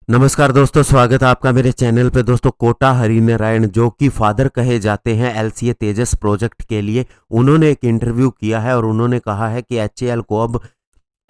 नमस्कार दोस्तों, स्वागत है आपका मेरे चैनल पे। दोस्तों, कोटा हरिनारायण जो कि फादर कहे जाते हैं एलसीए तेजस प्रोजेक्ट के लिए, उन्होंने एक इंटरव्यू किया है और उन्होंने कहा है कि एचएएल को अब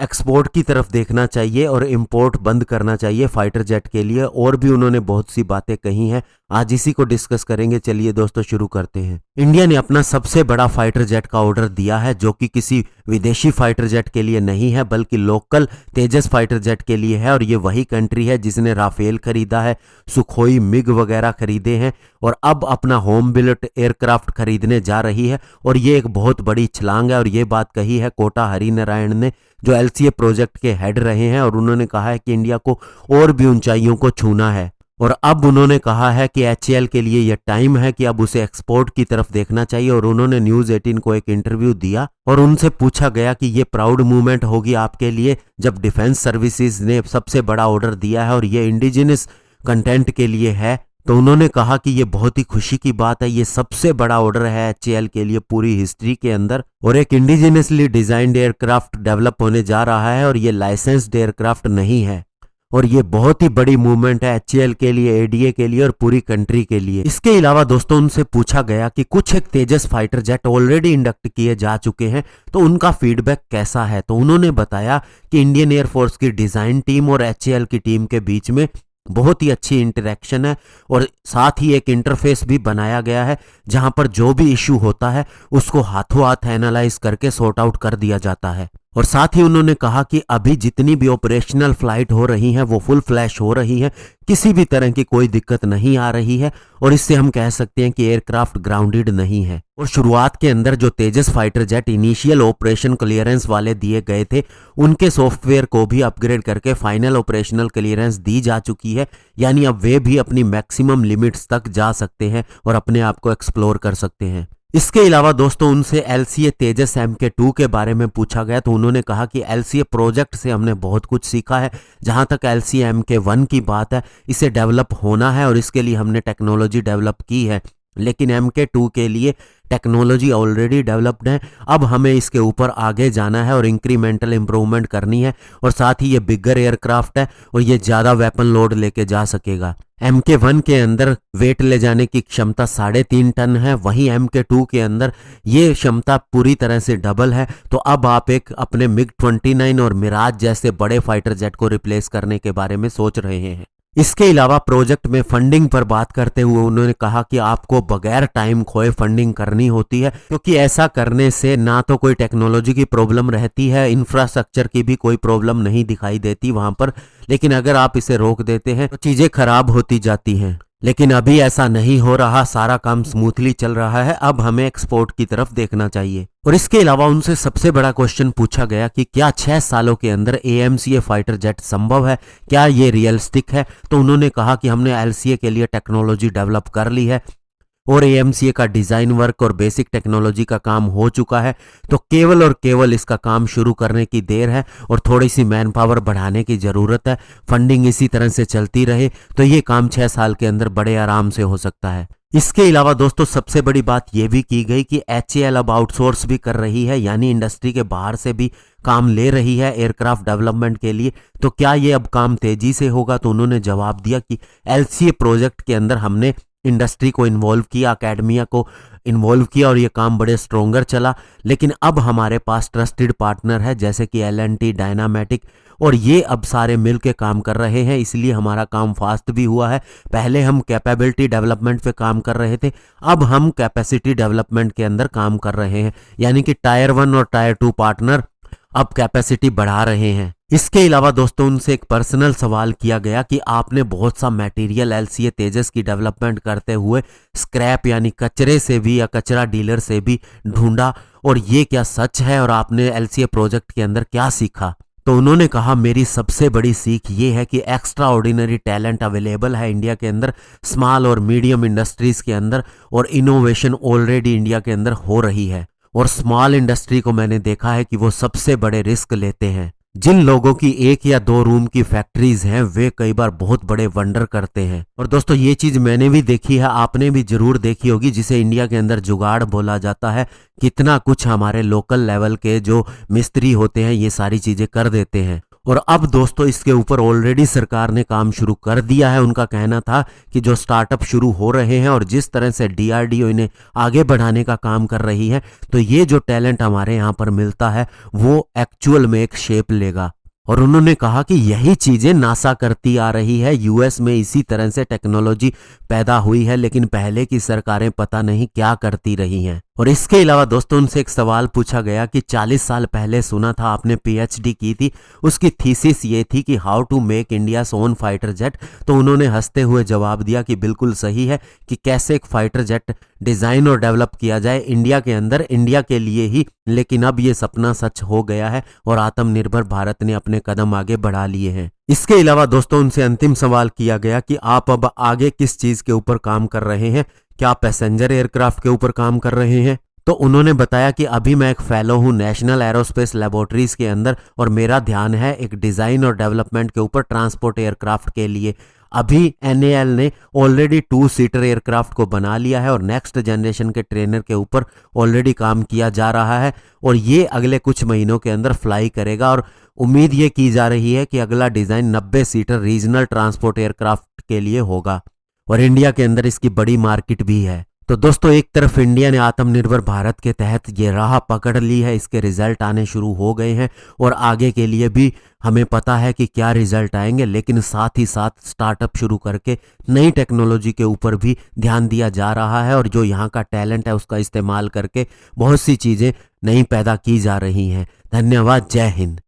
एक्सपोर्ट की तरफ देखना चाहिए और इंपोर्ट बंद करना चाहिए फाइटर जेट के लिए। और भी उन्होंने बहुत सी बातें कही हैं, आज इसी को डिस्कस करेंगे। चलिए दोस्तों शुरू करते हैं। इंडिया ने अपना सबसे बड़ा फाइटर जेट का ऑर्डर दिया है, जो कि किसी विदेशी फाइटर जेट के लिए नहीं है बल्कि लोकल तेजस फाइटर जेट के लिए है। और ये वही कंट्री है जिसने राफेल खरीदा है, सुखोई मिग वगैरह खरीदे हैं और अब अपना होम बिल्ट एयरक्राफ्ट खरीदने जा रही है। और ये एक बहुत बड़ी छलांग है और ये बात कही है कोटा हरिनारायण ने, जो एलसीए प्रोजेक्ट के हेड रहे हैं। और उन्होंने कहा है कि इंडिया को और भी ऊंचाइयों को छूना है और अब उन्होंने कहा है कि एचएएल के लिए यह टाइम है कि अब उसे एक्सपोर्ट की तरफ देखना चाहिए। और उन्होंने न्यूज़ 18 को एक इंटरव्यू दिया और उनसे पूछा गया कि ये प्राउड मूवमेंट होगी आपके लिए जब डिफेंस सर्विसेज ने सबसे बड़ा ऑर्डर दिया है और ये इंडिजिनस कंटेंट के लिए है। तो उन्होंने कहा कि ये बहुत ही खुशी की बात है, ये सबसे बड़ा ऑर्डर है एचएएल के लिए पूरी हिस्ट्री के अंदर। और एक इंडिजिनसली डिजाइंड एयरक्राफ्ट डेवलप होने जा रहा है और ये लाइसेंस्ड एयरक्राफ्ट नहीं है। और ये बहुत ही बड़ी मूवमेंट है एचएएल के लिए, एडीए के लिए और पूरी कंट्री के लिए। इसके अलावा दोस्तों उनसे पूछा गया कि कुछ एक तेजस फाइटर जेट ऑलरेडी इंडक्ट किए जा चुके हैं, तो उनका फीडबैक कैसा है। तो उन्होंने बताया कि इंडियन एयरफोर्स की डिजाइन टीम और एचएएल की टीम के बीच में बहुत ही अच्छी इंटरेक्शन है और साथ ही एक इंटरफेस भी बनाया गया है जहां पर जो भी इश्यू होता है उसको हाथों हाथ एनालाइज करके सॉर्ट आउट कर दिया जाता है। और साथ ही उन्होंने कहा कि अभी जितनी भी ऑपरेशनल फ्लाइट हो रही हैं वो फुल फ्लैश हो रही हैं, किसी भी तरह की कोई दिक्कत नहीं आ रही है और इससे हम कह सकते हैं कि एयरक्राफ्ट ग्राउंडेड नहीं है। और शुरुआत के अंदर जो Tejas fighter jet initial operation clearance वाले दिए गए थे, उनके सॉफ्टवेयर को भी अपग्रेड करके फाइनल ऑपरेशनल क्लियरेंस दी जा चुकी है। यानी अब वे भी अपनी मैक्सिमम लिमिट्स तक जा सकते हैं और अपने आप को एक्सप्लोर कर सकते हैं। इसके अलावा दोस्तों उनसे एलसीए तेजस MK2 के बारे में पूछा गया तो उन्होंने कहा कि एलसीए प्रोजेक्ट से हमने बहुत कुछ सीखा है। जहां तक एलसीए MK1 की बात है, इसे डेवलप होना है और इसके लिए हमने टेक्नोलॉजी डेवलप की है, लेकिन MK2 के लिए टेक्नोलॉजी ऑलरेडी डेवलप्ड है। अब हमें इसके ऊपर आगे जाना है और इंक्रीमेंटल इंप्रूवमेंट करनी है। और साथ ही ये बिगर एयरक्राफ्ट है और ये ज़्यादा वेपन लोड लेके जा सकेगा। MK1 के अंदर वेट ले जाने की क्षमता 3.5 टन है, वहीं MK2 के अंदर ये क्षमता पूरी तरह से डबल है। तो अब आप एक अपने MiG-29 और मिराज जैसे बड़े फाइटर जेट को रिप्लेस करने के बारे में सोच रहे हैं। इसके अलावा प्रोजेक्ट में फंडिंग पर बात करते हुए उन्होंने कहा कि आपको बगैर टाइम खोए फंडिंग करनी होती है, क्योंकि ऐसा करने से ना तो कोई टेक्नोलॉजी की प्रॉब्लम रहती है, इंफ्रास्ट्रक्चर की भी कोई प्रॉब्लम नहीं दिखाई देती वहां पर, लेकिन अगर आप इसे रोक देते हैं तो चीजें खराब होती जाती हैं। लेकिन अभी ऐसा नहीं हो रहा, सारा काम स्मूथली चल रहा है। अब हमें एक्सपोर्ट की तरफ देखना चाहिए। और इसके अलावा उनसे सबसे बड़ा क्वेश्चन पूछा गया कि क्या 6 सालों के अंदर AMCA फाइटर जेट संभव है, क्या ये रियलिस्टिक है। तो उन्होंने कहा कि हमने LCA के लिए टेक्नोलॉजी डेवलप कर ली है और AMCA का डिजाइन वर्क और बेसिक टेक्नोलॉजी का काम हो चुका है। तो केवल और केवल इसका काम शुरू करने की देर है और थोड़ी सी मैन पावर बढ़ाने की जरूरत है। फंडिंग इसी तरह से चलती रहे तो ये काम 6 साल के अंदर बड़े आराम से हो सकता है। इसके अलावा दोस्तों सबसे बड़ी बात यह भी की गई कि HAL अब आउटसोर्स भी कर रही है, यानी इंडस्ट्री के बाहर से भी काम ले रही है एयरक्राफ्ट डेवलपमेंट के लिए। तो क्या ये अब काम तेजी से होगा। तो उन्होंने जवाब दिया कि LCA प्रोजेक्ट के अंदर हमने इंडस्ट्री को इन्वॉल्व किया, अकेडमिया को इन्वॉल्व किया और ये काम बड़े स्ट्रोंगर चला। लेकिन अब हमारे पास ट्रस्टेड पार्टनर है जैसे कि L&T, डायनामेटिक, और ये अब सारे मिल के काम कर रहे हैं, इसलिए हमारा काम फास्ट भी हुआ है। पहले हम कैपेबिलिटी डेवलपमेंट पे काम कर रहे थे, अब हम कैपेसिटी डेवलपमेंट के अंदर काम कर रहे हैं, यानी कि टायर 1 और टायर 2 पार्टनर अब कैपेसिटी बढ़ा रहे हैं। इसके अलावा दोस्तों उनसे एक पर्सनल सवाल किया गया कि आपने बहुत सा मटेरियल LCA तेजस की डेवलपमेंट करते हुए स्क्रैप यानी कचरे से भी या कचरा डीलर से भी ढूंढा, और ये क्या सच है और आपने LCA प्रोजेक्ट के अंदर क्या सीखा। तो उन्होंने कहा मेरी सबसे बड़ी सीख ये है कि एक्स्ट्रा ऑर्डिनरी टैलेंट अवेलेबल है इंडिया के अंदर, स्मॉल और मीडियम इंडस्ट्रीज के अंदर, और इनोवेशन ऑलरेडी इंडिया के अंदर हो रही है। और स्मॉल इंडस्ट्री को मैंने देखा है कि वो सबसे बड़े रिस्क लेते हैं। जिन लोगों की 1 या 2 रूम की फैक्ट्रीज हैं वे कई बार बहुत बड़े वंडर करते हैं। और दोस्तों ये चीज मैंने भी देखी है, आपने भी जरूर देखी होगी, जिसे इंडिया के अंदर जुगाड़ बोला जाता है। कितना कुछ हमारे लोकल लेवल के जो मिस्त्री होते हैं ये सारी चीजें कर देते हैं। और अब दोस्तों इसके ऊपर ऑलरेडी सरकार ने काम शुरू कर दिया है। उनका कहना था कि जो स्टार्टअप शुरू हो रहे हैं और जिस तरह से डीआरडीओ इन्हें आगे बढ़ाने का काम कर रही है, तो ये जो टैलेंट हमारे यहाँ पर मिलता है वो एक्चुअल में एक शेप लेगा। और उन्होंने कहा कि यही चीजें नासा करती आ रही है। यूएस में इसी तरह से टेक्नोलॉजी पैदा हुई है, लेकिन पहले की सरकारें पता नहीं क्या करती रही हैं। और इसके अलावा दोस्तों उनसे एक सवाल पूछा गया कि 40 साल पहले सुना था आपने पीएचडी की थी, उसकी थीसिस ये थी कि how to make India own fighter jet. तो उन्होंने हंसते हुए जवाब दिया कि बिल्कुल सही है कि कैसे एक फाइटर जेट डिजाइन और डेवलप किया जाए इंडिया के अंदर, इंडिया के लिए ही। लेकिन अब ये सपना सच हो गया है और आत्मनिर्भर भारत ने अपने कदम आगे बढ़ा लिए हैं। इसके अलावा दोस्तों उनसे अंतिम सवाल किया गया कि आप अब आगे किस चीज के ऊपर काम कर रहे हैं, क्या पैसेंजर एयरक्राफ्ट के ऊपर काम कर रहे हैं। तो उन्होंने बताया कि अभी मैं एक फेलो हूं नेशनल एरोस्पेस लेबोरेटरीज के अंदर और मेरा ध्यान है एक डिजाइन और डेवलपमेंट के ऊपर ट्रांसपोर्ट एयरक्राफ्ट के लिए। अभी एनएएल ने ऑलरेडी 2 सीटर एयरक्राफ्ट को बना लिया है और नेक्स्ट जनरेशन के ट्रेनर के ऊपर ऑलरेडी काम किया जा रहा है और ये अगले कुछ महीनों के अंदर फ्लाई करेगा। और उम्मीद ये की जा रही है कि अगला design 90 seater regional transport aircraft के लिए होगा और इंडिया के अंदर इसकी बड़ी मार्केट भी है। तो दोस्तों एक तरफ इंडिया ने आत्मनिर्भर भारत के तहत ये राह पकड़ ली है, इसके रिजल्ट आने शुरू हो गए हैं और आगे के लिए भी हमें पता है कि क्या रिजल्ट आएंगे। लेकिन साथ ही साथ स्टार्टअप शुरू करके नई टेक्नोलॉजी के ऊपर भी ध्यान दिया जा रहा है और जो यहाँ का टैलेंट है उसका इस्तेमाल करके बहुत सी चीज़ें नई पैदा की जा रही हैं। धन्यवाद। जय हिंद।